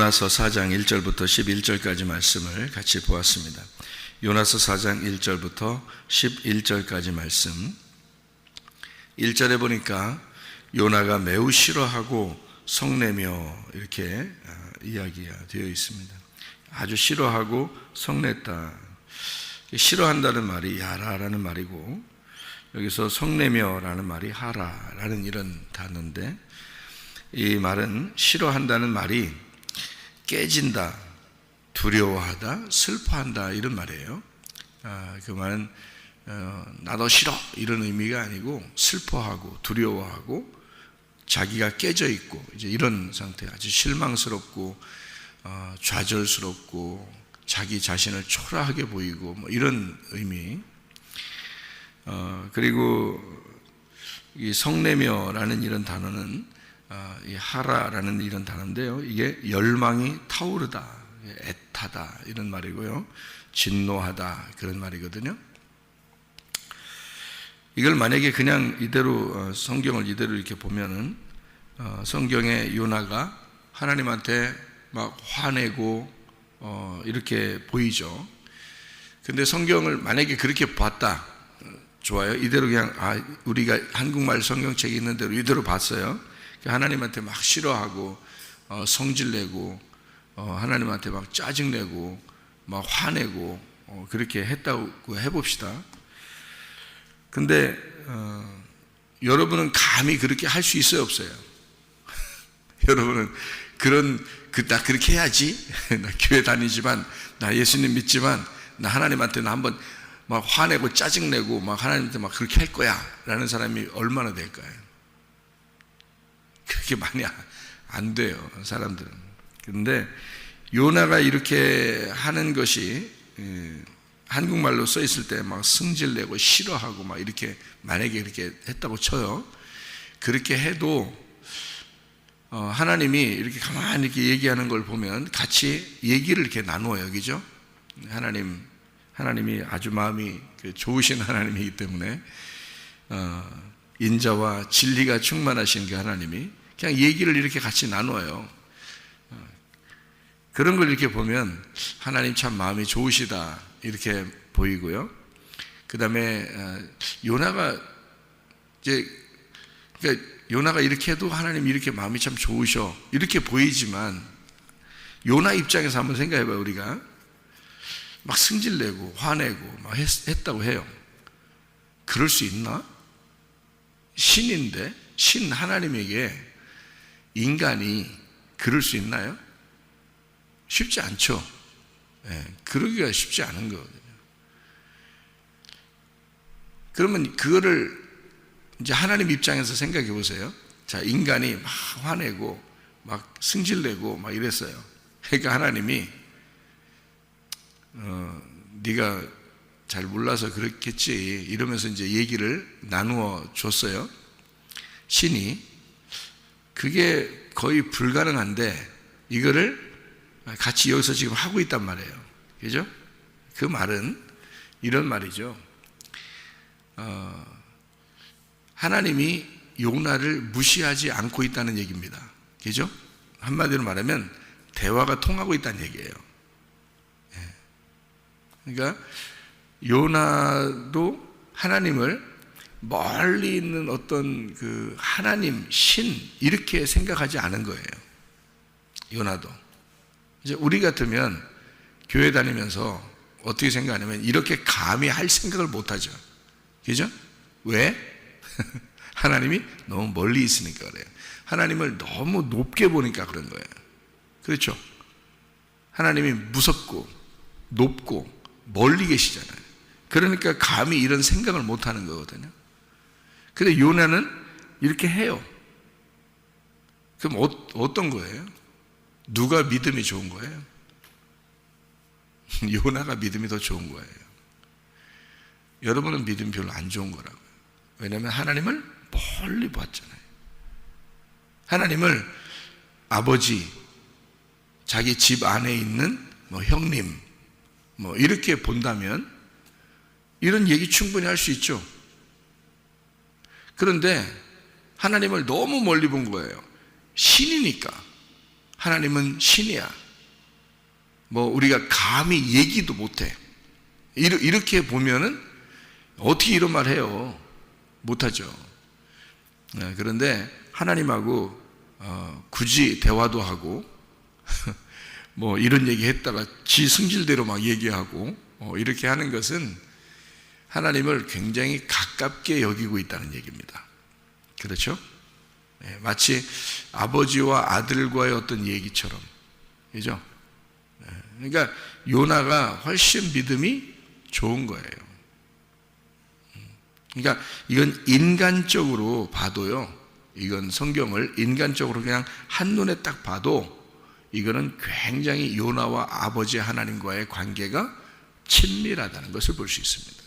요나서 4장 1절부터 11절까지 말씀을 같이 보았습니다. 요나서 4장 1절부터 11절까지 말씀. 1절에 보니까 요나가 매우 싫어하고 성내며 이렇게 이야기가 되어 있습니다. 아주 싫어하고 성냈다. 싫어한다는 말이 야라라는 말이고, 여기서 성내며라는 말이 하라라는 이런 단어인데, 이 말은 싫어한다는 말이 깨진다, 두려워하다, 슬퍼한다 이런 말이에요. 그 말은 나도 싫어 이런 의미가 아니고 슬퍼하고 두려워하고 자기가 깨져 있고 이제 이런 상태, 아주 실망스럽고 좌절스럽고 자기 자신을 초라하게 보이고 뭐 이런 의미. 그리고 이 성내며라는 이런 단어는 이 하라라는 이런 단어인데요, 이게 열망이 타오르다, 애타다 이런 말이고요, 진노하다 그런 말이거든요. 이걸 만약에 그냥 이대로 성경을 이대로 이렇게 보면은 성경에 요나가 하나님한테 막 화내고 이렇게 보이죠. 근데 성경을 만약에 그렇게 봤다, 좋아요. 이대로 그냥 우리가 한국말 성경책에 있는 대로 이대로 봤어요. 하나님한테 막 싫어하고 성질내고 하나님한테 막 짜증내고 막 화내고 그렇게 했다고 해봅시다. 근데 여러분은 감히 그렇게 할 수 있어요, 없어요? 여러분은 나 그렇게 해야지, 나 교회 다니지만, 나 예수님 믿지만, 나 하나님한테는 한번 막 화내고 짜증내고 막 하나님한테 막 그렇게 할 거야 라는 사람이 얼마나 될까요? 그렇게 많이 안 돼요, 사람들은. 그런데 요나가 이렇게 하는 것이 한국말로 써 있을 때 막 승질내고 싫어하고 막 이렇게 만약에 이렇게 했다고 쳐요. 그렇게 해도 하나님이 이렇게 가만히 이렇게 얘기하는 걸 보면 같이 얘기를 이렇게 나누어요, 그죠? 하나님이 아주 마음이 좋으신 하나님이기 때문에 인자와 진리가 충만하신 그 하나님이 그냥 얘기를 이렇게 같이 나누어요. 그런 걸 이렇게 보면 하나님 참 마음이 좋으시다 이렇게 보이고요. 그 다음에 요나가 그러니까 요나가 이렇게 해도 하나님 이렇게 마음이 참 좋으셔 이렇게 보이지만, 요나 입장에서 한번 생각해봐요. 우리가 막 승질내고 화내고 막 했다고 해요. 그럴 수 있나? 신인데, 신 하나님에게 인간이 그럴 수 있나요? 쉽지 않죠. 그러기가 쉽지 않은 거거든요. 그러면 그거를 이제 하나님 입장에서 생각해 보세요. 자, 인간이 막 화내고 막 승질내고 막 이랬어요. 그러니까 하나님이 네가 잘 몰라서 그렇겠지 이러면서 이제 얘기를 나누어 줬어요. 신이. 그게 거의 불가능한데 이거를 같이 여기서 지금 하고 있단 말이에요. 그죠? 그 말은 이런 말이죠. 하나님이 요나를 무시하지 않고 있다는 얘기입니다. 그죠? 한마디로 말하면 대화가 통하고 있다는 얘기예요. 그러니까 요나도 하나님을 멀리 있는 어떤 그 하나님, 신 이렇게 생각하지 않은 거예요. 요나도. 이제 우리 같으면 교회 다니면서 어떻게 생각하냐면 이렇게 감히 할 생각을 못 하죠. 그죠? 왜? 하나님이 너무 멀리 있으니까 그래요. 하나님을 너무 높게 보니까 그런 거예요. 그렇죠? 하나님이 무섭고 높고 멀리 계시잖아요. 그러니까 감히 이런 생각을 못 하는 거거든요. 근데 요나는 이렇게 해요. 그럼 어떤 거예요? 누가 믿음이 좋은 거예요? 요나가 믿음이 더 좋은 거예요. 여러분은 믿음이 별로 안 좋은 거라고요. 왜냐하면 하나님을 멀리 봤잖아요. 하나님을 아버지, 자기 집 안에 있는 뭐 형님 뭐 이렇게 본다면 이런 얘기 충분히 할 수 있죠. 그런데 하나님을 너무 멀리 본 거예요. 신이니까. 하나님은 신이야. 뭐 우리가 감히 얘기도 못해. 이렇게 보면은 어떻게 이런 말 해요? 못하죠. 그런데 하나님하고 굳이 대화도 하고 뭐 이런 얘기 했다가 지 승질대로 막 얘기하고 이렇게 하는 것은 하나님을 굉장히 가깝게 여기고 있다는 얘기입니다. 그렇죠? 마치 아버지와 아들과의 어떤 얘기처럼, 그죠? 그러니까 요나가 훨씬 믿음이 좋은 거예요. 그러니까 이건 인간적으로 봐도요, 이건 성경을 인간적으로 그냥 한눈에 딱 봐도 이거는 굉장히 요나와 아버지 하나님과의 관계가 친밀하다는 것을 볼 수 있습니다.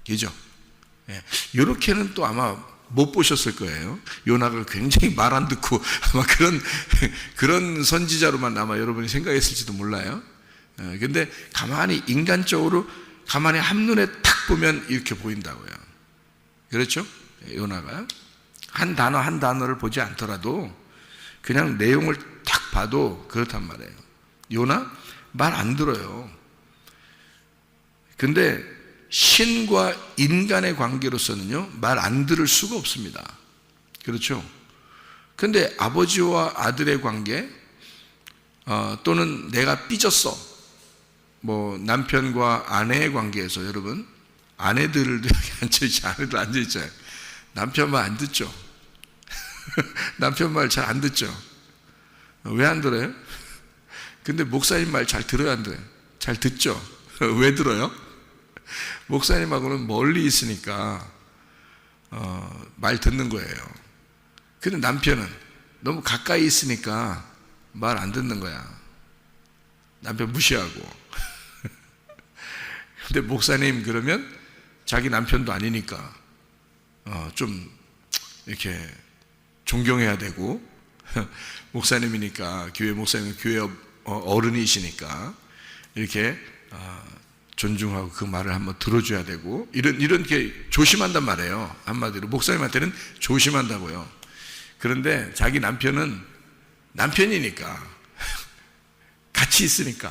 그죠? 이렇게는 또 아마 못 보셨을 거예요. 요나가 굉장히 말 안 듣고 아마 그런 선지자로만 아마 여러분이 생각했을지도 몰라요. 근데 가만히 인간적으로 가만히 한눈에 탁 보면 이렇게 보인다고요. 그렇죠? 요나가 한 단어 한 단어를 보지 않더라도 그냥 내용을 딱 봐도 그렇단 말이에요. 요나 말 안 들어요. 근데 신과 인간의 관계로서는요, 말 안 들을 수가 없습니다. 그렇죠? 근데 아버지와 아들의 관계, 또는 내가 삐졌어. 뭐, 남편과 아내의 관계에서 여러분, 아내들도 여기 앉아있지, 아내들 앉아있잖아요. 남편 말 안 듣죠? 남편 말 잘 안 듣죠? 왜 안 들어요? 근데 목사님 말 잘 들어야 안 들어요? 잘 듣죠? 왜 들어요? 목사님하고는 멀리 있으니까 말 듣는 거예요. 근데 남편은 너무 가까이 있으니까 말 안 듣는 거야. 남편 무시하고. 근데 목사님 그러면 자기 남편도 아니니까 좀 이렇게 존경해야 되고, 목사님이니까, 교회 목사님은 교회 어른이시니까 이렇게 존중하고 그 말을 한번 들어줘야 되고, 이런 게 조심한단 말이에요. 한마디로 목사님한테는 조심한다고요. 그런데 자기 남편은 남편이니까 같이 있으니까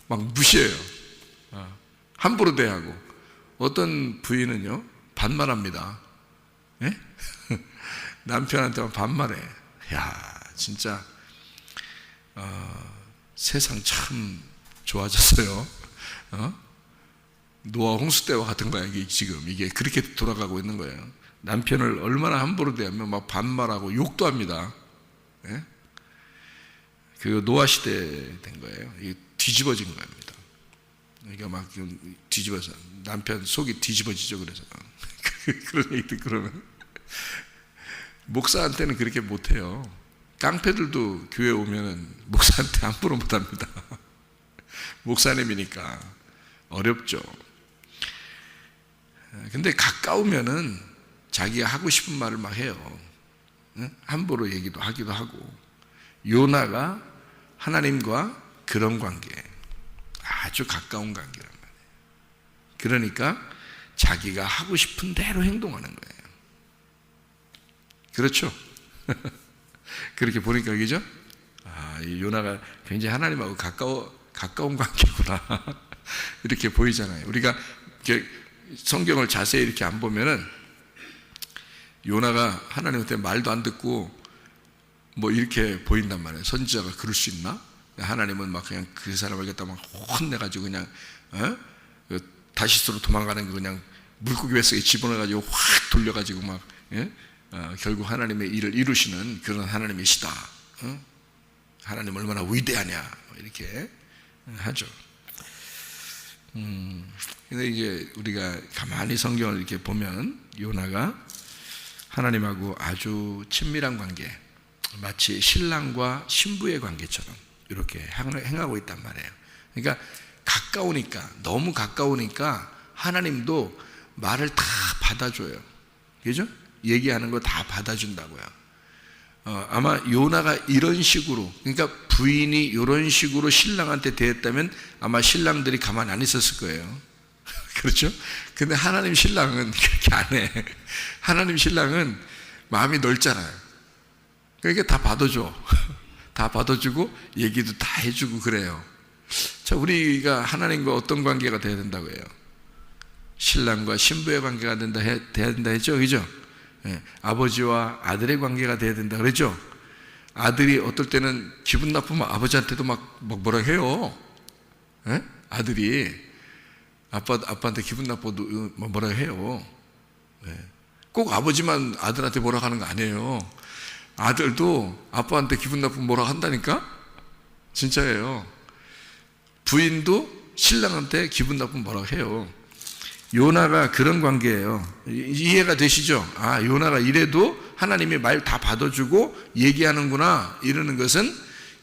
막 무시해요. 함부로 대하고. 어떤 부인은요 반말합니다. 예? 남편한테만 반말해. 야, 진짜 세상 참 좋아졌어요. 노아 홍수 때와 같은 거야. 이게 그렇게 돌아가고 있는 거예요. 남편을 얼마나 함부로 대하면 막 반말하고 욕도 합니다. 예? 그 노아 시대 된 거예요. 이게 뒤집어진 겁니다. 그러니까 막 뒤집어서 남편 속이 뒤집어지죠. 그래서 그런 얘기 듣고 그러면 목사한테는 그렇게 못해요. 깡패들도 교회 오면은 목사한테 함부로 못합니다. 목사님이니까 어렵죠. 근데 가까우면은 자기가 하고 싶은 말을 막 해요. 함부로 얘기도 하기도 하고. 요나가 하나님과 그런 관계, 아주 가까운 관계란 말이에요. 그러니까 자기가 하고 싶은 대로 행동하는 거예요. 그렇죠? 그렇게 보니까 그죠? 이 요나가 굉장히 하나님하고 가까운 관계구나. 이렇게 보이잖아요. 우리가 이렇게 성경을 자세히 이렇게 안 보면은 요나가 하나님한테 말도 안 듣고 뭐 이렇게 보인단 말이에요. 선지자가 그럴 수 있나? 하나님은 막 그냥 그 사람을 갖다 막 혼내가지고 그냥 다시스로 도망가는 거 그냥 물고기 뱃속에 집어넣어가지고 확 돌려가지고 막 결국 하나님의 일을 이루시는 그런 하나님이시다. 하나님 얼마나 위대하냐 이렇게 하죠. 근데 이제 우리가 가만히 성경을 이렇게 보면 요나가 하나님하고 아주 친밀한 관계, 마치 신랑과 신부의 관계처럼 이렇게 행하고 있단 말이에요. 그러니까 가까우니까, 너무 가까우니까 하나님도 말을 다 받아줘요. 그죠? 얘기하는 거 다 받아준다고요. 아마 요나가 이런 식으로, 그러니까 부인이 이런 식으로 신랑한테 대했다면 아마 신랑들이 가만히 안 있었을 거예요. 그렇죠? 근데 하나님 신랑은 그렇게 안 해. 하나님 신랑은 마음이 넓잖아요. 그러니까 다 받아줘. 다 받아주고 얘기도 다 해주고 그래요. 자, 우리가 하나님과 어떤 관계가 돼야 된다고 해요? 신랑과 신부의 관계가 돼야 된다 했죠, 그죠? 예, 아버지와 아들의 관계가 돼야 된다 그랬죠? 아들이 어떨 때는 기분 나쁘면 아버지한테도 막 뭐라 해요. 예? 아들이 아빠한테 기분 나빠도 뭐라 해요. 예. 꼭 아버지만 아들한테 뭐라 하는 거 아니에요. 아들도 아빠한테 기분 나쁘면 뭐라 한다니까? 진짜예요. 부인도 신랑한테 기분 나쁘면 뭐라 해요. 요나가 그런 관계예요. 이해가 되시죠? 아, 요나가 이래도 하나님이 말 다 받아주고 얘기하는구나 이러는 것은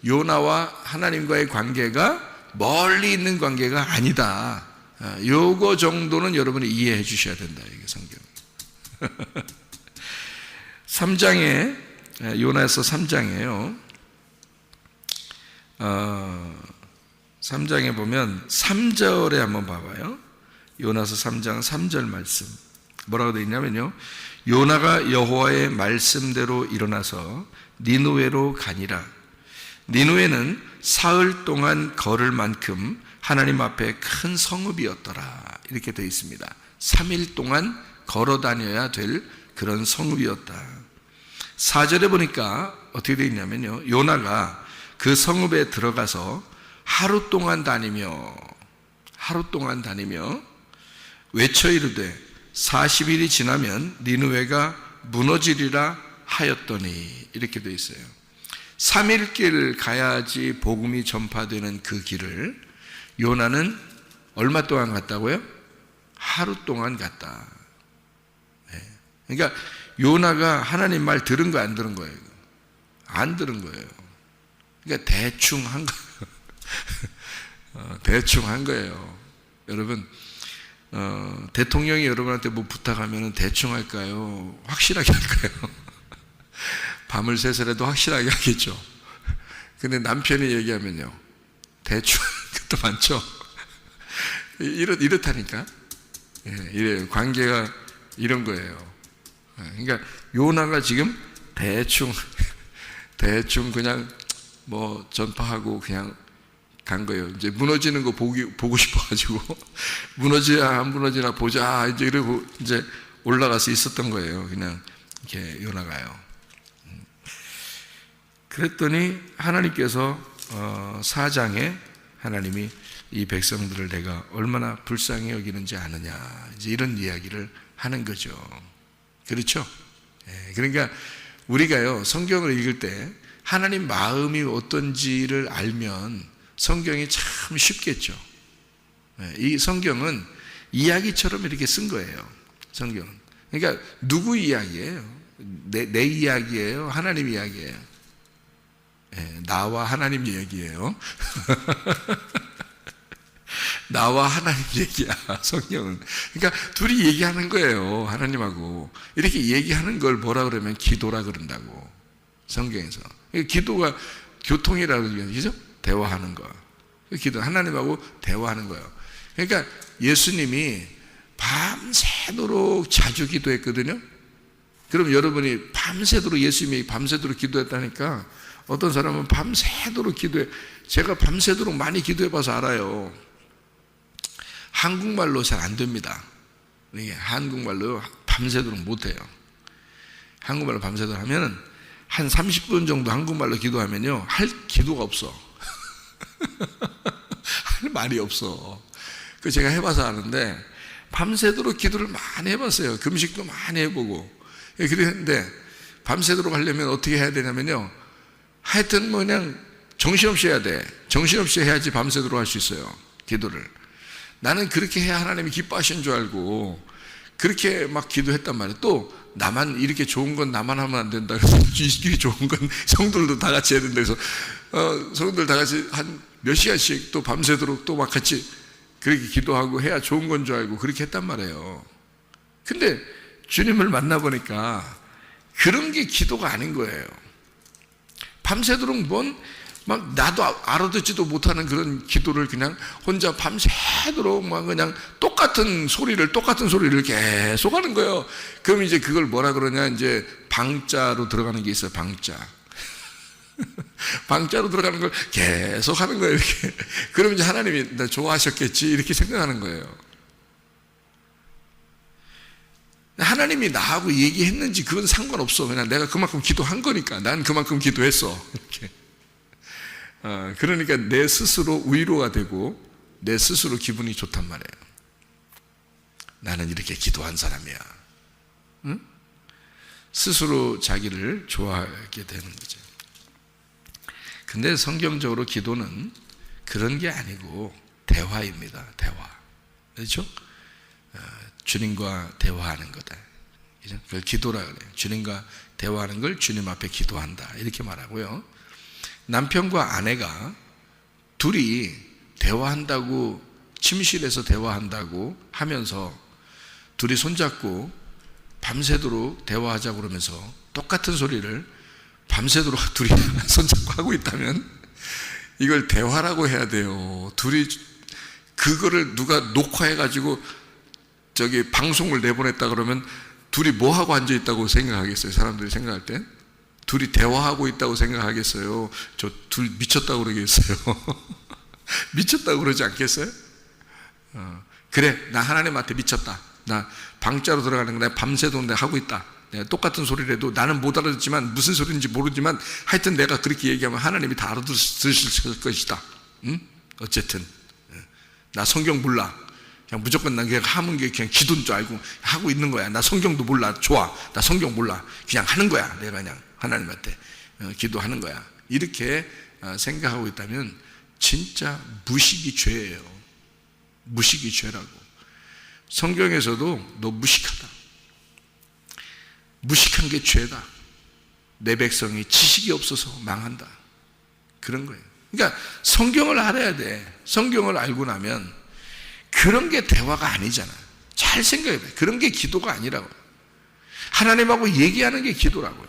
요나와 하나님과의 관계가 멀리 있는 관계가 아니다. 요거 정도는 여러분이 이해해 주셔야 된다. 이게 성경 3장에 요나서 3장이에요. 3장에 보면 3절에 한번 봐봐요. 요나서 3장 3절 말씀 뭐라고 되어 있냐면요, 요나가 여호와의 말씀대로 일어나서 니느웨로 가니라. 니느웨는 사흘 동안 걸을 만큼 하나님 앞에 큰 성읍이었더라. 이렇게 되어 있습니다. 3일 동안 걸어 다녀야 될 그런 성읍이었다. 4절에 보니까 어떻게 되어 있냐면요, 요나가 그 성읍에 들어가서 하루 동안 다니며 외쳐 이르되 40일이 지나면 니느웨가 무너지리라 하였더니, 이렇게 되어 있어요. 3일 길 가야지 복음이 전파되는 그 길을 요나는 얼마 동안 갔다고요? 하루 동안 갔다. 네. 그러니까 요나가 하나님 말 들은 거 안 들은 거예요? 안 들은 거예요. 그러니까 대충 한 거예요. 대충 한 거예요. 여러분, 대통령이 여러분한테 뭐 부탁하면 대충 할까요? 확실하게 할까요? 밤을 새서라도 확실하게 하겠죠. 근데 남편이 얘기하면요, 대충 것도 많죠. 이렇다니까. 예, 이래요. 관계가 이런 거예요. 그러니까 요나가 지금 대충 그냥 뭐 전파하고 그냥 간 거예요. 이제 무너지는 거 보고 싶어가지고 무너지나 안 무너지나 보자 이제 이러고 이제 올라가서 있었던 거예요. 그냥 이렇게 요나가요. 그랬더니 하나님께서 4장에 하나님이 이 백성들을 내가 얼마나 불쌍히 여기는지 아느냐, 이제 이런 이야기를 하는 거죠. 그렇죠? 그러니까 우리가요, 성경을 읽을 때 하나님 마음이 어떤지를 알면 성경이 참 쉽겠죠. 이 성경은 이야기처럼 이렇게 쓴 거예요. 성경은. 그러니까 누구 이야기예요? 내 이야기예요? 하나님 이야기예요? 나와 하나님 이야기예요. 나와 하나님 얘기야, 성경은. 그러니까 둘이 얘기하는 거예요, 하나님하고. 이렇게 얘기하는 걸 뭐라 그러면 기도라 그런다고, 성경에서. 기도가 교통이라고 그러죠? 대화하는 거. 기도, 하나님하고 대화하는 거예요. 그러니까 예수님이 밤새도록 자주 기도했거든요. 그럼 여러분이 밤새도록, 예수님이 밤새도록 기도했다니까 어떤 사람은 밤새도록 기도해. 제가 밤새도록 많이 기도해 봐서 알아요. 한국말로 잘 안 됩니다. 한국말로 밤새도록 못해요. 한국말로 밤새도록 하면은 한 30분 정도 한국말로 기도하면요, 할 기도가 없어. 할 말이 없어. 그 제가 해봐서 아는데, 밤새도록 기도를 많이 해봤어요. 금식도 많이 해보고. 그랬는데 밤새도록 하려면 어떻게 해야 되냐면요, 하여튼 뭐 그냥 정신없이 해야 돼. 정신없이 해야지 밤새도록 할 수 있어요, 기도를. 나는 그렇게 해야 하나님이 기뻐하시는 줄 알고 그렇게 막 기도했단 말이에요. 또 나만 이렇게 좋은 건 나만 하면 안 된다 그래서 이렇게 좋은 건 성도들도 다 같이 해야 된다 그래서 성도들 다 같이 한 몇 시간씩 또 밤새도록 또 막 같이 그렇게 기도하고 해야 좋은 건 줄 알고 그렇게 했단 말이에요. 근데 주님을 만나보니까 그런 게 기도가 아닌 거예요. 밤새도록 막 나도 알아듣지도 못하는 그런 기도를 그냥 혼자 밤새도록 막 그냥 똑같은 소리를 계속 하는 거예요. 그럼 이제 그걸 뭐라 그러냐, 이제 방자로 들어가는 게 있어요. 방자. 방자로 들어가는 걸 계속 하는 거예요, 이렇게. 그러면 이제 하나님이 나 좋아하셨겠지, 이렇게 생각하는 거예요. 하나님이 나하고 얘기했는지 그건 상관없어. 그냥 내가 그만큼 기도한 거니까. 난 그만큼 기도했어. 이렇게. 그러니까 내 스스로 위로가 되고 내 스스로 기분이 좋단 말이에요. 나는 이렇게 기도한 사람이야. 응? 스스로 자기를 좋아하게 되는 거죠. 근데 성경적으로 기도는 그런 게 아니고 대화입니다. 대화. 그렇죠? 주님과 대화하는 거다. 그걸 기도라 그래요. 주님과 대화하는 걸 주님 앞에 기도한다. 이렇게 말하고요. 남편과 아내가 둘이 대화한다고, 침실에서 대화한다고 하면서 둘이 손잡고 밤새도록 대화하자고 그러면서 똑같은 소리를 밤새도록 둘이 손잡고 하고 있다면 이걸 대화라고 해야 돼요. 둘이 그거를 누가 녹화해가지고 저기 방송을 내보냈다 그러면 둘이 뭐 하고 앉아 있다고 생각하겠어요? 사람들이 생각할 때 둘이 대화하고 있다고 생각하겠어요? 저 둘 미쳤다고 그러겠어요? 미쳤다고 그러지 않겠어요? 그래, 나 하나님한테 미쳤다. 나 방자로 들어가는 거 내가 밤새도록 내가 하고 있다. 내가 똑같은 소리를 해도 나는 못 알아듣지만 무슨 소리인지 모르지만 하여튼 내가 그렇게 얘기하면 하나님이 다 알아들으실 것이다. 응? 어쨌든 나 성경 몰라. 그냥 무조건 난 그냥 하는 게 그냥 기도인 줄 알고 하고 있는 거야. 나 성경도 몰라. 좋아. 나 성경 몰라. 그냥 하는 거야. 내가 그냥 하나님한테 기도하는 거야. 이렇게 생각하고 있다면 진짜 무식이 죄예요. 무식이 죄라고. 성경에서도 너 무식하다. 무식한 게 죄다. 내 백성이 지식이 없어서 망한다. 그런 거예요. 그러니까 성경을 알아야 돼. 성경을 알고 나면 그런 게 대화가 아니잖아. 잘 생각해 봐. 그런 게 기도가 아니라고요. 하나님하고 얘기하는 게 기도라고요.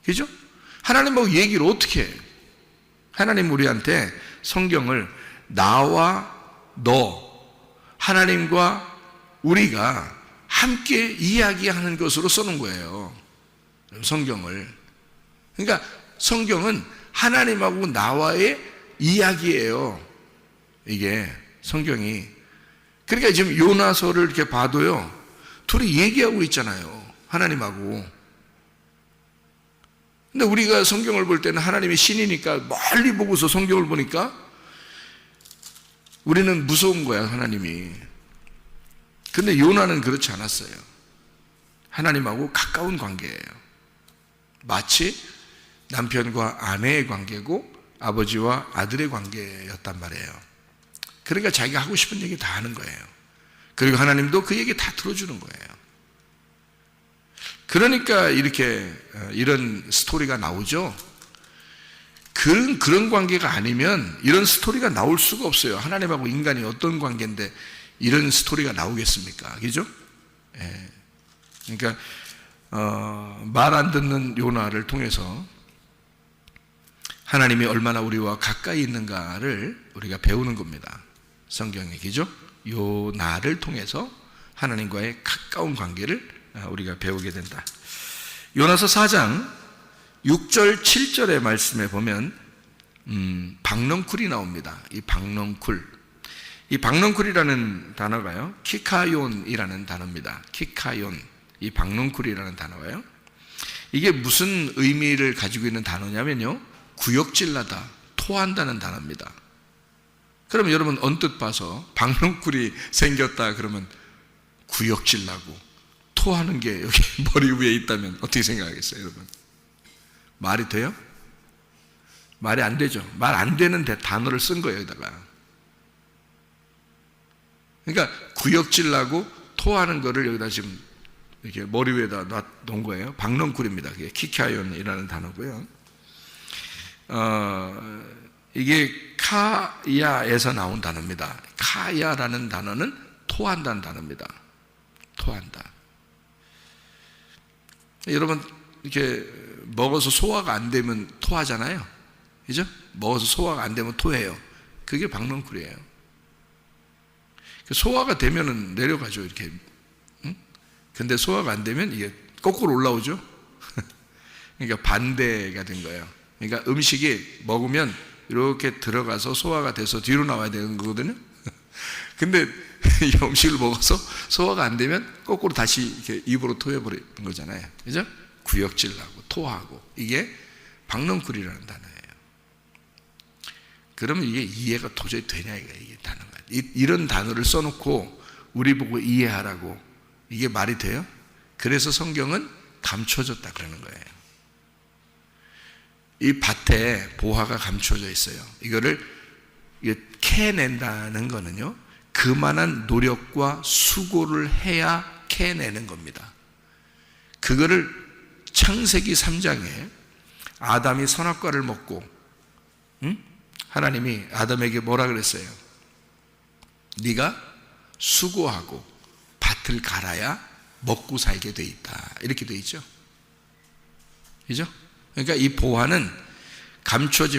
그죠? 하나님하고 얘기를 어떻게 해요? 하나님 우리한테 성경을 나와 너, 하나님과 우리가 함께 이야기하는 것으로 써놓은 거예요. 성경을. 그러니까 성경은 하나님하고 나와의 이야기예요. 이게 성경이. 그러니까 지금 요나서를 이렇게 봐도요, 둘이 얘기하고 있잖아요. 하나님하고. 근데 우리가 성경을 볼 때는 하나님이 신이니까 멀리 보고서 성경을 보니까 우리는 무서운 거야, 하나님이. 근데 요나는 그렇지 않았어요. 하나님하고 가까운 관계예요. 마치 남편과 아내의 관계고 아버지와 아들의 관계였단 말이에요. 그러니까 자기가 하고 싶은 얘기 다 하는 거예요. 그리고 하나님도 그 얘기 다 들어주는 거예요. 그러니까 이렇게 이런 스토리가 나오죠. 그런 관계가 아니면 이런 스토리가 나올 수가 없어요. 하나님하고 인간이 어떤 관계인데 이런 스토리가 나오겠습니까? 그죠? 예. 그러니까 말 안 듣는 요나를 통해서 하나님이 얼마나 우리와 가까이 있는가를 우리가 배우는 겁니다. 성경에. 그죠? 요나를 통해서 하나님과의 가까운 관계를 우리가 배우게 된다. 요나서 4장 6절 7절의 말씀에 보면 박넝쿨이 나옵니다. 이 박넝쿨. 이 박넝쿨이라는 단어가요, 키카욘이라는 단어입니다. 키카욘. 이 박넝쿨이라는 단어가요. 이게 무슨 의미를 가지고 있는 단어냐면요, 구역질나다, 토한다는 단어입니다. 그러면 여러분 언뜻 봐서 박넝쿨이 생겼다 그러면 구역질나고 토하는 게 여기 머리 위에 있다면 어떻게 생각하겠어요, 여러분? 말이 돼요? 말이 안 되죠. 말 안 되는 단어를 쓴 거예요, 여기다가. 그러니까 구역질나고 토하는 거를 여기다 지금 이렇게 머리 위에다 놓은 거예요. 박넝쿨입니다. 그게 키카욘이라는 단어고요. 이게 카야에서 나온 단어입니다. 카야라는 단어는 토한다는 단어입니다. 토한다. 여러분 이렇게 먹어서 소화가 안 되면 토하잖아요. 그죠? 먹어서 소화가 안 되면 토해요. 그게 박넝쿨이에요. 소화가 되면은 내려가죠, 이렇게. 응? 근데 소화가 안 되면 이게 거꾸로 올라오죠. 그러니까 반대가 된 거예요. 그러니까 음식이 먹으면 이렇게 들어가서 소화가 돼서 뒤로 나와야 되는 거거든요. 근데 이 음식을 먹어서 소화가 안 되면 거꾸로 다시 이렇게 입으로 토해버리는 거잖아요. 그죠? 구역질나고 토하고. 이게 박넝쿨이라는 단어예요. 그러면 이게 이해가 도저히 되냐, 이게 단어가. 이런 단어를 써놓고 우리 보고 이해하라고. 이게 말이 돼요? 그래서 성경은 감춰졌다 그러는 거예요. 이 밭에 보화가 감춰져 있어요. 이거를 캐낸다는 거는요, 그만한 노력과 수고를 해야 캐내는 겁니다. 그거를 창세기 3장에 아담이 선악과를 먹고, 하나님이 아담에게 뭐라 그랬어요? 네가 수고하고 밭을 갈아야 먹고 살게 돼 있다. 이렇게 돼 있죠. 그죠? 그러니까 이 보화는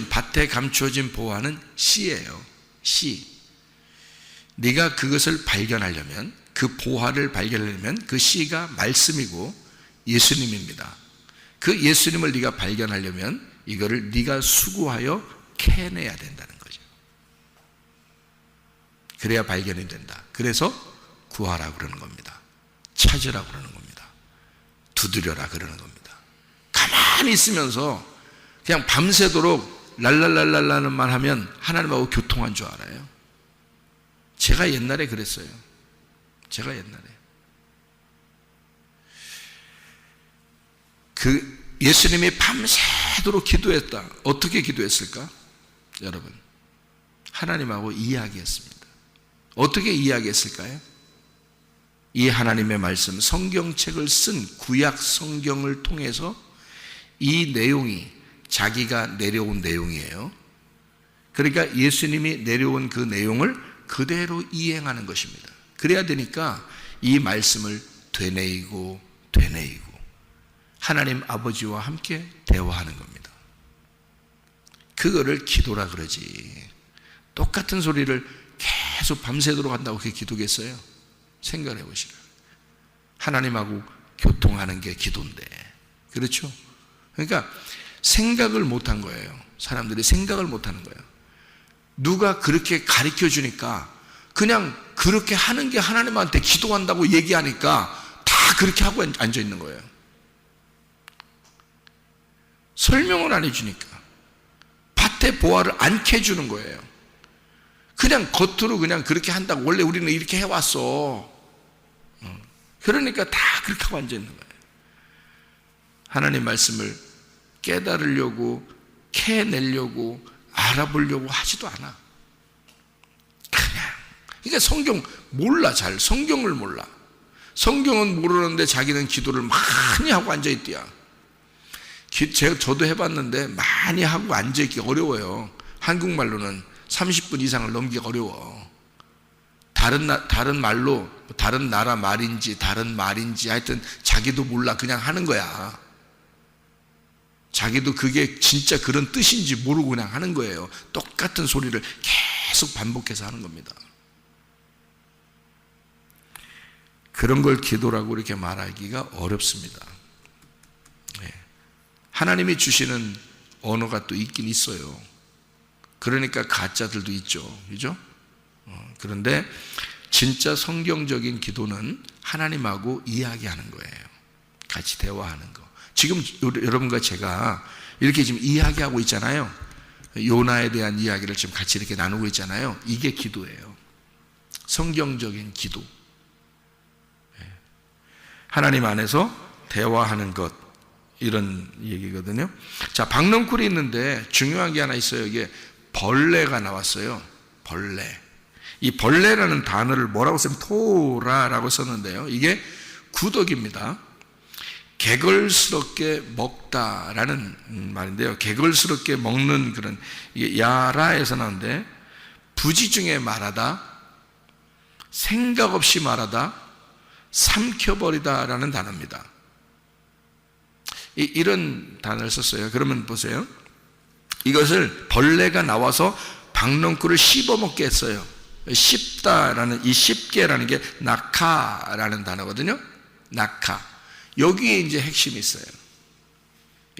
밭에 감춰진 보화는 씨예요. 씨. 네가 그것을 발견하려면, 그 보화를 발견하려면 그 씨가 말씀이고 예수님입니다. 그 예수님을 네가 발견하려면 이거를 네가 수고하여 캐내야 된다는 거죠. 그래야 발견이 된다. 그래서 구하라 그러는 겁니다. 찾으라 그러는 겁니다. 두드려라 그러는 겁니다. 가만히 있으면서 그냥 밤새도록 랄랄랄랄라는 말 하면 하나님하고 교통한 줄 알아요. 제가 옛날에 그랬어요. 제가 옛날에. 예수님이 밤새도록 기도했다. 어떻게 기도했을까? 여러분, 하나님하고 이야기했습니다. 어떻게 이야기했을까요? 이 하나님의 말씀, 성경책을 쓴 구약 성경을 통해서 이 내용이 자기가 내려온 내용이에요. 그러니까 예수님이 내려온 그 내용을 그대로 이행하는 것입니다. 그래야 되니까 이 말씀을 되뇌이고 하나님 아버지와 함께 대화하는 겁니다. 그거를 기도라 그러지. 똑같은 소리를 계속 밤새도록 한다고 그게 기도겠어요? 생각해 보시라. 하나님하고 교통하는 게 기도인데. 그렇죠? 그러니까 생각을 못한 거예요. 사람들이 생각을 못하는 거예요. 누가 그렇게 가르쳐 주니까 그냥 그렇게 하는 게 하나님한테 기도한다고 얘기하니까 다 그렇게 하고 앉아 있는 거예요. 설명을 안 해주니까 밭에 보화를 안 캐주는 거예요. 그냥 겉으로 그냥 그렇게 한다고. 원래 우리는 이렇게 해왔어. 그러니까 다 그렇게 하고 앉아 있는 거예요. 하나님 말씀을 깨달으려고 캐내려고 알아보려고 하지도 않아. 그냥. 그러니까 성경 몰라. 잘 성경을 몰라. 성경은 모르는데 자기는 기도를 많이 하고 앉아 있대야. 저도 해봤는데 많이 하고 앉아 있기 어려워요. 한국말로는 30분 이상을 넘기기 어려워. 다른 말로, 다른 나라 말인지 다른 말인지 하여튼 자기도 몰라. 그냥 하는 거야. 자기도 그게 진짜 그런 뜻인지 모르고 그냥 하는 거예요. 똑같은 소리를 계속 반복해서 하는 겁니다. 그런 걸 기도라고 이렇게 말하기가 어렵습니다. 하나님이 주시는 언어가 또 있긴 있어요. 그러니까 가짜들도 있죠. 그죠? 그런데 진짜 성경적인 기도는 하나님하고 이야기하는 거예요. 같이 대화하는 거. 지금 여러분과 제가 이렇게 지금 이야기하고 있잖아요. 요나에 대한 이야기를 지금 같이 이렇게 나누고 있잖아요. 이게 기도예요. 성경적인 기도. 하나님 안에서 대화하는 것, 이런 얘기거든요. 자, 박넝쿨이 있는데 중요한 게 하나 있어요. 이게 벌레가 나왔어요. 벌레. 이 벌레라는 단어를 뭐라고 쓰면 토라라고 썼는데요. 이게 구덕입니다. 개걸스럽게 먹다라는 말인데요. 개걸스럽게 먹는 그런, 이게 야라에서 나오는데, 부지 중에 말하다, 생각 없이 말하다, 삼켜버리다라는 단어입니다. 이런 단어를 썼어요. 그러면 보세요. 이것을 벌레가 나와서 박넝쿨을 씹어먹게 했어요. 씹다라는, 이 씹게라는 게 낙하라는 단어거든요. 낙하. 여기에 이제 핵심이 있어요.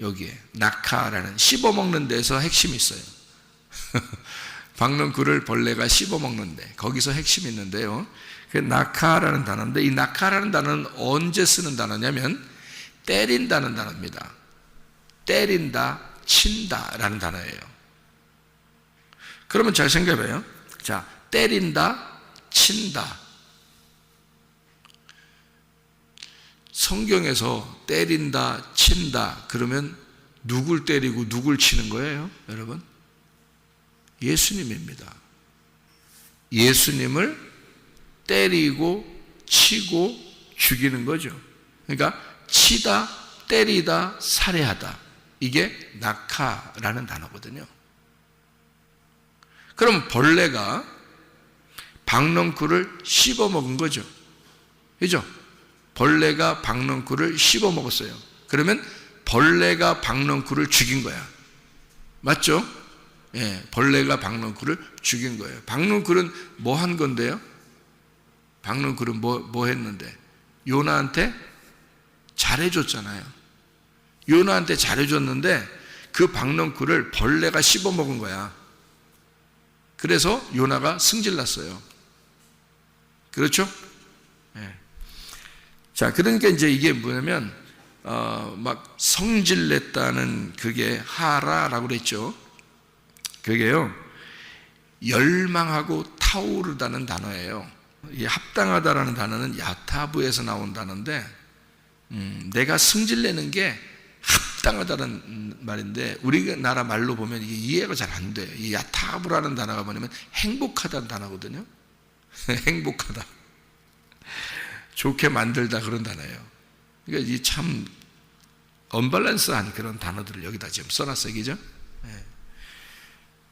여기에 낙하라는 씹어먹는 데서 핵심이 있어요. 박는 꿀을 벌레가 씹어먹는데 거기서 핵심이 있는데요. 그 낙하라는 단어인데 이 낙하라는 단어는 언제 쓰는 단어냐면 때린다는 단어입니다. 때린다, 친다라는 단어예요. 그러면 잘 생각해봐요. 자, 때린다, 친다. 성경에서 때린다, 친다 그러면 누굴 때리고 누굴 치는 거예요, 여러분? 예수님입니다. 예수님을 때리고 치고 죽이는 거죠. 그러니까 치다, 때리다, 살해하다. 이게 낙하라는 단어거든요. 그럼 벌레가 박넝쿨을 씹어먹은 거죠. 그죠? 벌레가 박넝쿨을 씹어먹었어요. 그러면 벌레가 박넝쿨을 죽인 거야. 맞죠? 예, 벌레가 박넝쿨을 죽인 거예요. 박넝쿨은 뭐 한 건데요? 박넝쿨은 뭐 했는데? 요나한테 잘해줬잖아요. 요나한테 잘해줬는데 그 박넝쿨을 벌레가 씹어먹은 거야. 그래서 요나가 승질났어요. 그렇죠? 예. 자, 그러니까 이제 이게 뭐냐면 막 성질냈다는 그게 하라라고 그랬죠. 그게요, 열망하고 타오르다는 단어예요. 이 합당하다라는 단어는 야타브에서 나온 단어인데 내가 승질내는 게 합당하다는 말인데 우리나라 말로 보면 이게 이해가 잘 안 돼요. 이 야타브라는 단어가 뭐냐면 행복하다는 단어거든요. 행복하다, 좋게 만들다 그런 단어예요. 그러니까 이 참 언밸런스한 그런 단어들을 여기다 지금 써놨어요. 그죠? 네.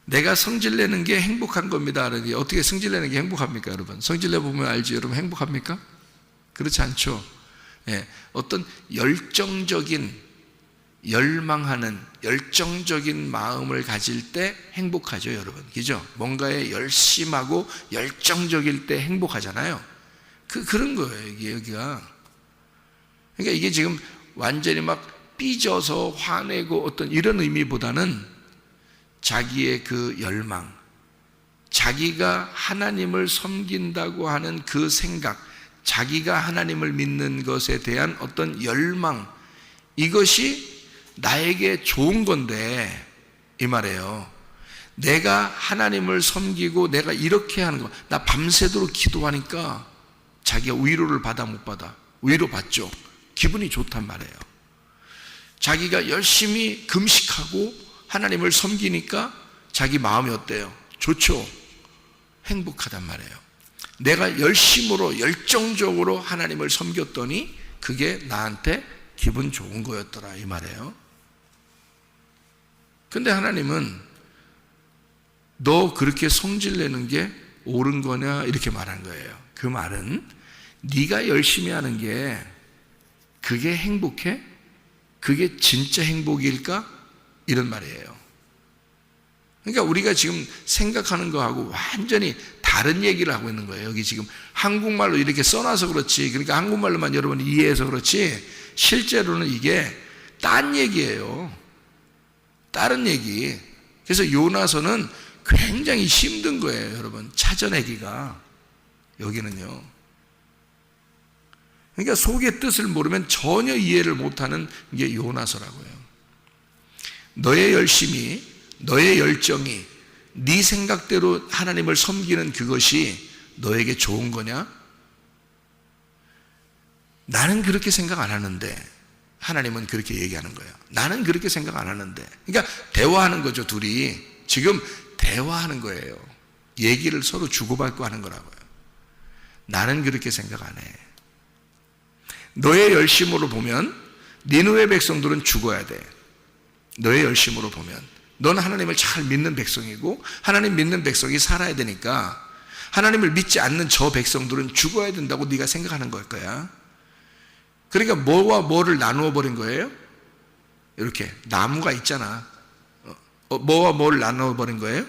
내가 성질내는 게 행복한 겁니다. 어떻게 성질내는 게 행복합니까, 여러분? 성질내보면 알지, 여러분 행복합니까? 그렇지 않죠. 예, 어떤 열정적인, 열망하는 열정적인 마음을 가질 때 행복하죠, 여러분. 그죠? 뭔가에 열심하고 열정적일 때 행복하잖아요. 그런 거예요, 이게 여기가. 그러니까 이게 지금 완전히 막 삐져서 화내고 어떤 이런 의미보다는 자기의 그 열망, 자기가 하나님을 섬긴다고 하는 그 생각, 자기가 하나님을 믿는 것에 대한 어떤 열망, 이것이 나에게 좋은 건데 이 말이에요. 내가 하나님을 섬기고 내가 이렇게 하는 거, 나 밤새도록 기도하니까 자기가 위로를 받아 못 받아? 위로 받죠. 기분이 좋단 말이에요. 자기가 열심히 금식하고 하나님을 섬기니까 자기 마음이 어때요? 좋죠. 행복하단 말이에요. 내가 열심으로 열정적으로 하나님을 섬겼더니 그게 나한테 기분 좋은 거였더라 이 말이에요. 근데 하나님은 너 그렇게 성질내는 게 옳은 거냐 이렇게 말한 거예요. 그 말은 네가 열심히 하는 게 그게 행복해? 그게 진짜 행복일까? 이런 말이에요. 그러니까 우리가 지금 생각하는 거하고 완전히 다른 얘기를 하고 있는 거예요. 여기 지금 한국말로 이렇게 써놔서 그렇지, 그러니까 한국말로만 여러분이 이해해서 그렇지 실제로는 이게 딴 얘기예요. 다른 얘기. 그래서 요나서는 굉장히 힘든 거예요, 여러분. 찾아내기가. 여기는요. 그러니까 속의 뜻을 모르면 전혀 이해를 못하는 게 요나서라고요. 너의 열심이, 너의 열정이 네 생각대로 하나님을 섬기는 그것이 너에게 좋은 거냐? 나는 그렇게 생각 안 하는데 하나님은 그렇게 얘기하는 거예요. 나는 그렇게 생각 안 하는데. 그러니까 대화하는 거죠, 둘이. 지금 대화하는 거예요. 얘기를 서로 주고받고 하는 거라고요. 나는 그렇게 생각 안 해. 너의 열심으로 보면 니느웨 백성들은 죽어야 돼. 너의 열심으로 보면 너는 하나님을 잘 믿는 백성이고 하나님 믿는 백성이 살아야 되니까 하나님을 믿지 않는 저 백성들은 죽어야 된다고 네가 생각하는 걸 거야. 그러니까 뭐와 뭐를 나누어 버린 거예요? 이렇게 나무가 있잖아. 뭐와 뭐를 나누어 버린 거예요?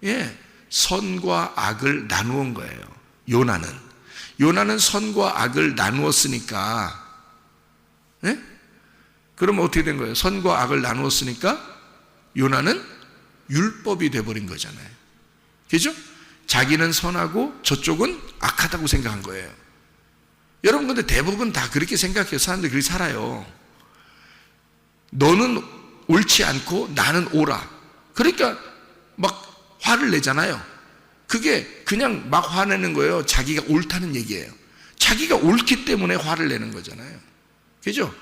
예, 선과 악을 나누은 거예요. 요나는 선과 악을 나누었으니까, 예? 그러면 어떻게 된 거예요? 선과 악을 나누었으니까 요나는 율법이 돼버린 거잖아요. 그죠? 자기는 선하고 저쪽은 악하다고 생각한 거예요. 여러분, 근데 대부분 다 그렇게 생각해요. 사람들이 그렇게 살아요. 너는 옳지 않고 나는 옳아. 그러니까 막 화를 내잖아요. 그게 그냥 막 화내는 거예요. 자기가 옳다는 얘기예요. 자기가 옳기 때문에 화를 내는 거잖아요. 그죠?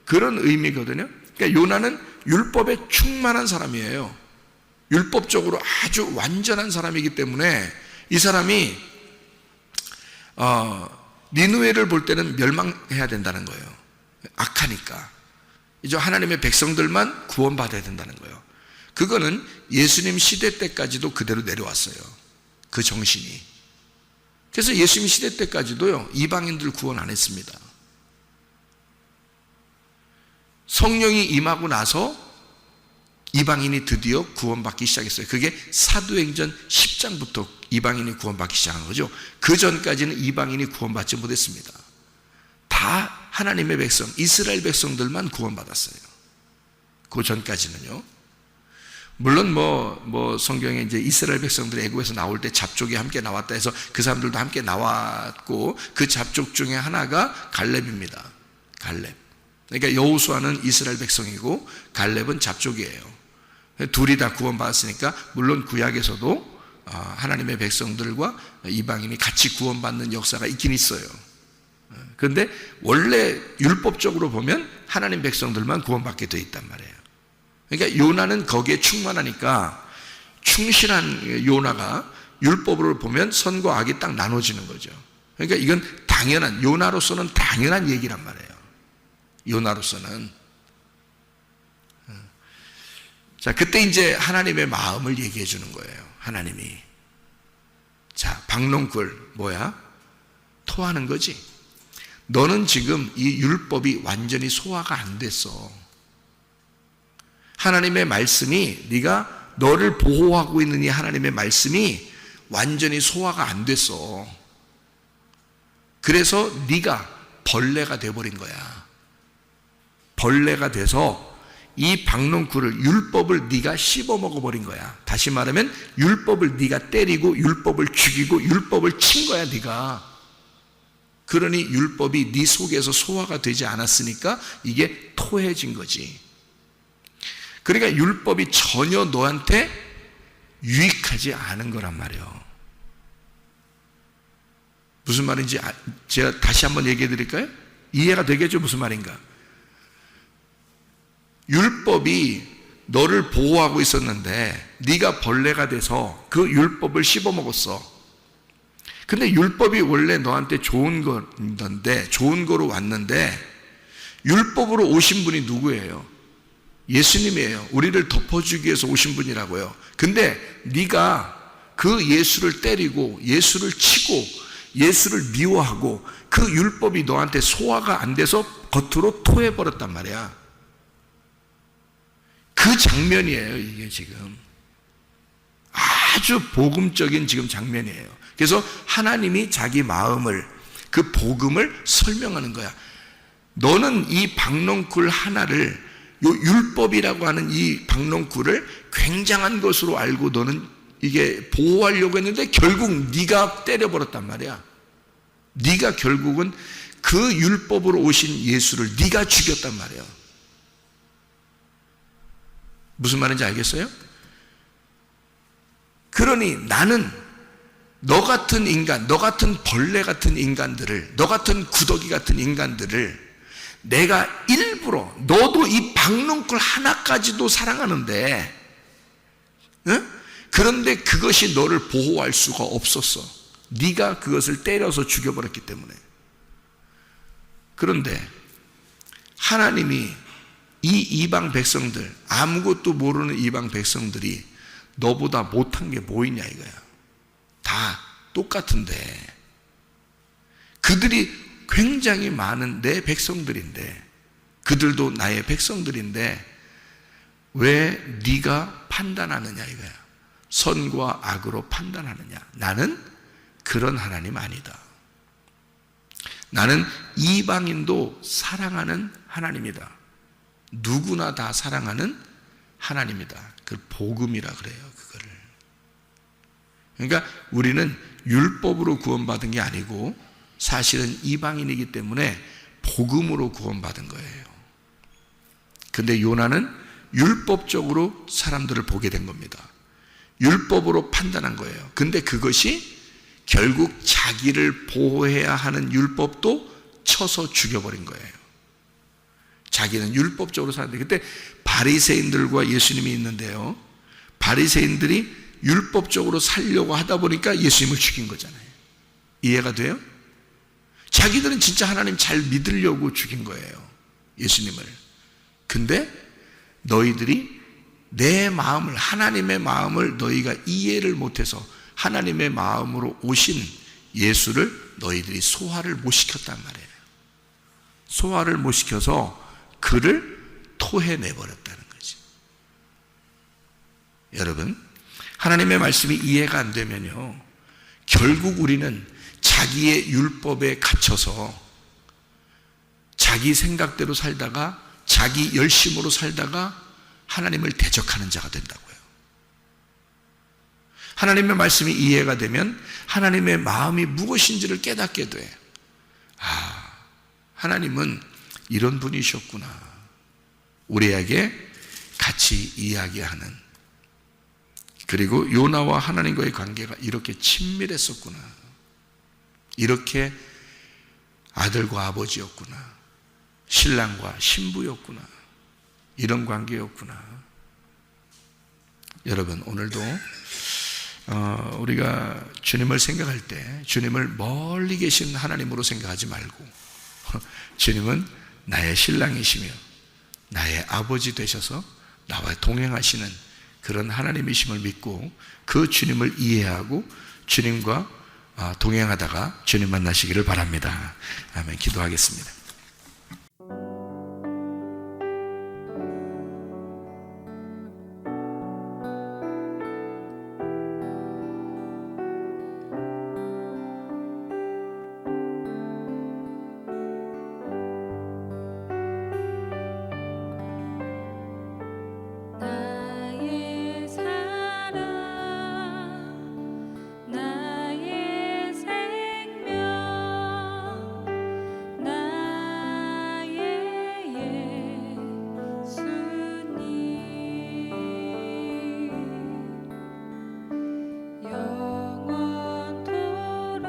그런 의미거든요. 그러니까 요나는 율법에 충만한 사람이에요. 율법적으로 아주 완전한 사람이기 때문에 이 사람이 니느웨를 볼 때는 멸망해야 된다는 거예요. 악하니까. 이제 하나님의 백성들만 구원받아야 된다는 거예요. 그거는 예수님 시대 때까지도 그대로 내려왔어요. 그 정신이. 그래서 예수님 시대 때까지도요, 이방인들 구원 안 했습니다. 성령이 임하고 나서 이방인이 드디어 구원받기 시작했어요. 그게 사도행전 10장부터 이방인이 구원받기 시작한 거죠. 그 전까지는 이방인이 구원받지 못했습니다. 다 하나님의 백성, 이스라엘 백성들만 구원받았어요. 그 전까지는요. 물론 성경에 이제 이스라엘 백성들이 애굽에서 나올 때 잡족이 함께 나왔다 해서 그 사람들도 함께 나왔고, 그 잡족 중에 하나가 갈렙입니다. 갈렙. 그러니까 여호수아는 이스라엘 백성이고 갈렙은 잡족이에요. 둘이 다 구원받았으니까 물론 구약에서도 하나님의 백성들과 이방인이 같이 구원받는 역사가 있긴 있어요. 그런데 원래 율법적으로 보면 하나님 백성들만 구원받게 되어 있단 말이에요. 그러니까 요나는 거기에 충만하니까 충실한 요나가 율법으로 보면 선과 악이 딱 나눠지는 거죠. 그러니까 이건 당연한, 요나로서는 당연한 얘기란 말이에요. 요나로서는. 자, 그때 이제 하나님의 마음을 얘기해 주는 거예요. 하나님이. 자, 박농굴 뭐야? 토하는 거지. 너는 지금 이 율법이 완전히 소화가 안 됐어. 하나님의 말씀이, 네가 너를 보호하고 있는 이 하나님의 말씀이 완전히 소화가 안 됐어. 그래서 네가 벌레가 돼버린 거야. 벌레가 돼서 이 박농쿨을, 율법을 네가 씹어 먹어버린 거야. 다시 말하면 율법을 네가 때리고 율법을 죽이고 율법을 친 거야, 네가. 그러니 율법이 네 속에서 소화가 되지 않았으니까 이게 토해진 거지. 그러니까 율법이 전혀 너한테 유익하지 않은 거란 말이에요. 무슨 말인지 제가 다시 한번 얘기해 드릴까요? 이해가 되겠죠? 무슨 말인가? 율법이 너를 보호하고 있었는데 네가 벌레가 돼서 그 율법을 씹어먹었어. 근데 율법이 원래 너한테 좋은 건데, 좋은 거로 왔는데, 율법으로 오신 분이 누구예요? 예수님이에요. 우리를 덮어주기 위해서 오신 분이라고요. 근데 네가 그 예수를 때리고 예수를 치고 예수를 미워하고 그 율법이 너한테 소화가 안 돼서 겉으로 토해버렸단 말이야. 그 장면이에요, 이게 지금. 아주 복음적인 지금 장면이에요. 그래서 하나님이 자기 마음을, 그 복음을 설명하는 거야. 너는 이 박농쿨 하나를, 요 율법이라고 하는 이 박농쿨을 굉장한 것으로 알고 너는 이게 보호하려고 했는데 결국 네가 때려버렸단 말이야. 네가 결국은 그 율법으로 오신 예수를 네가 죽였단 말이야. 무슨 말인지 알겠어요? 그러니 나는 너 같은 인간, 너 같은 벌레 같은 인간들을, 너 같은 구더기 같은 인간들을 내가 일부러, 너도 이 박농쿨 하나까지도 사랑하는데, 응? 그런데 그것이 너를 보호할 수가 없었어. 네가 그것을 때려서 죽여버렸기 때문에. 그런데 하나님이 이 이방 백성들, 아무것도 모르는 이방 백성들이 너보다 못한 게 뭐 있냐 이거야. 다 똑같은데, 그들이 굉장히 많은 내 백성들인데, 그들도 나의 백성들인데 왜 네가 판단하느냐 이거야. 선과 악으로 판단하느냐. 나는 그런 하나님 아니다. 나는 이방인도 사랑하는 하나님이다. 누구나 다 사랑하는 하나님이다. 그 복음이라 그래요. 그거를. 그러니까 우리는 율법으로 구원받은 게 아니고 사실은 이방인이기 때문에 복음으로 구원받은 거예요. 근데 요나는 율법적으로 사람들을 보게 된 겁니다. 율법으로 판단한 거예요. 근데 그것이 결국 자기를 보호해야 하는 율법도 쳐서 죽여버린 거예요. 자기는 율법적으로 사는데, 그때 바리새인들과 예수님이 있는데요, 바리새인들이 율법적으로 살려고 하다 보니까 예수님을 죽인 거잖아요. 이해가 돼요? 자기들은 진짜 하나님 잘 믿으려고 죽인 거예요, 예수님을. 근데 너희들이 내 마음을, 하나님의 마음을 너희가 이해를 못해서 하나님의 마음으로 오신 예수를 너희들이 소화를 못 시켰단 말이에요. 소화를 못 시켜서 그를 토해내버렸다는 거지. 여러분, 하나님의 말씀이 이해가 안 되면요, 결국 우리는 자기의 율법에 갇혀서 자기 생각대로 살다가 자기 열심으로 살다가 하나님을 대적하는 자가 된다고요. 하나님의 말씀이 이해가 되면 하나님의 마음이 무엇인지를 깨닫게 돼. 아, 하나님은 이런 분이셨구나. 우리에게 같이 이야기하는, 그리고 요나와 하나님과의 관계가 이렇게 친밀했었구나. 이렇게 아들과 아버지였구나. 신랑과 신부였구나. 이런 관계였구나. 여러분, 오늘도 우리가 주님을 생각할 때 주님을 멀리 계신 하나님으로 생각하지 말고 주님은 나의 신랑이시며 나의 아버지 되셔서 나와 동행하시는 그런 하나님이심을 믿고 그 주님을 이해하고 주님과 동행하다가 주님 만나시기를 바랍니다. 아멘. 기도하겠습니다. 영원토록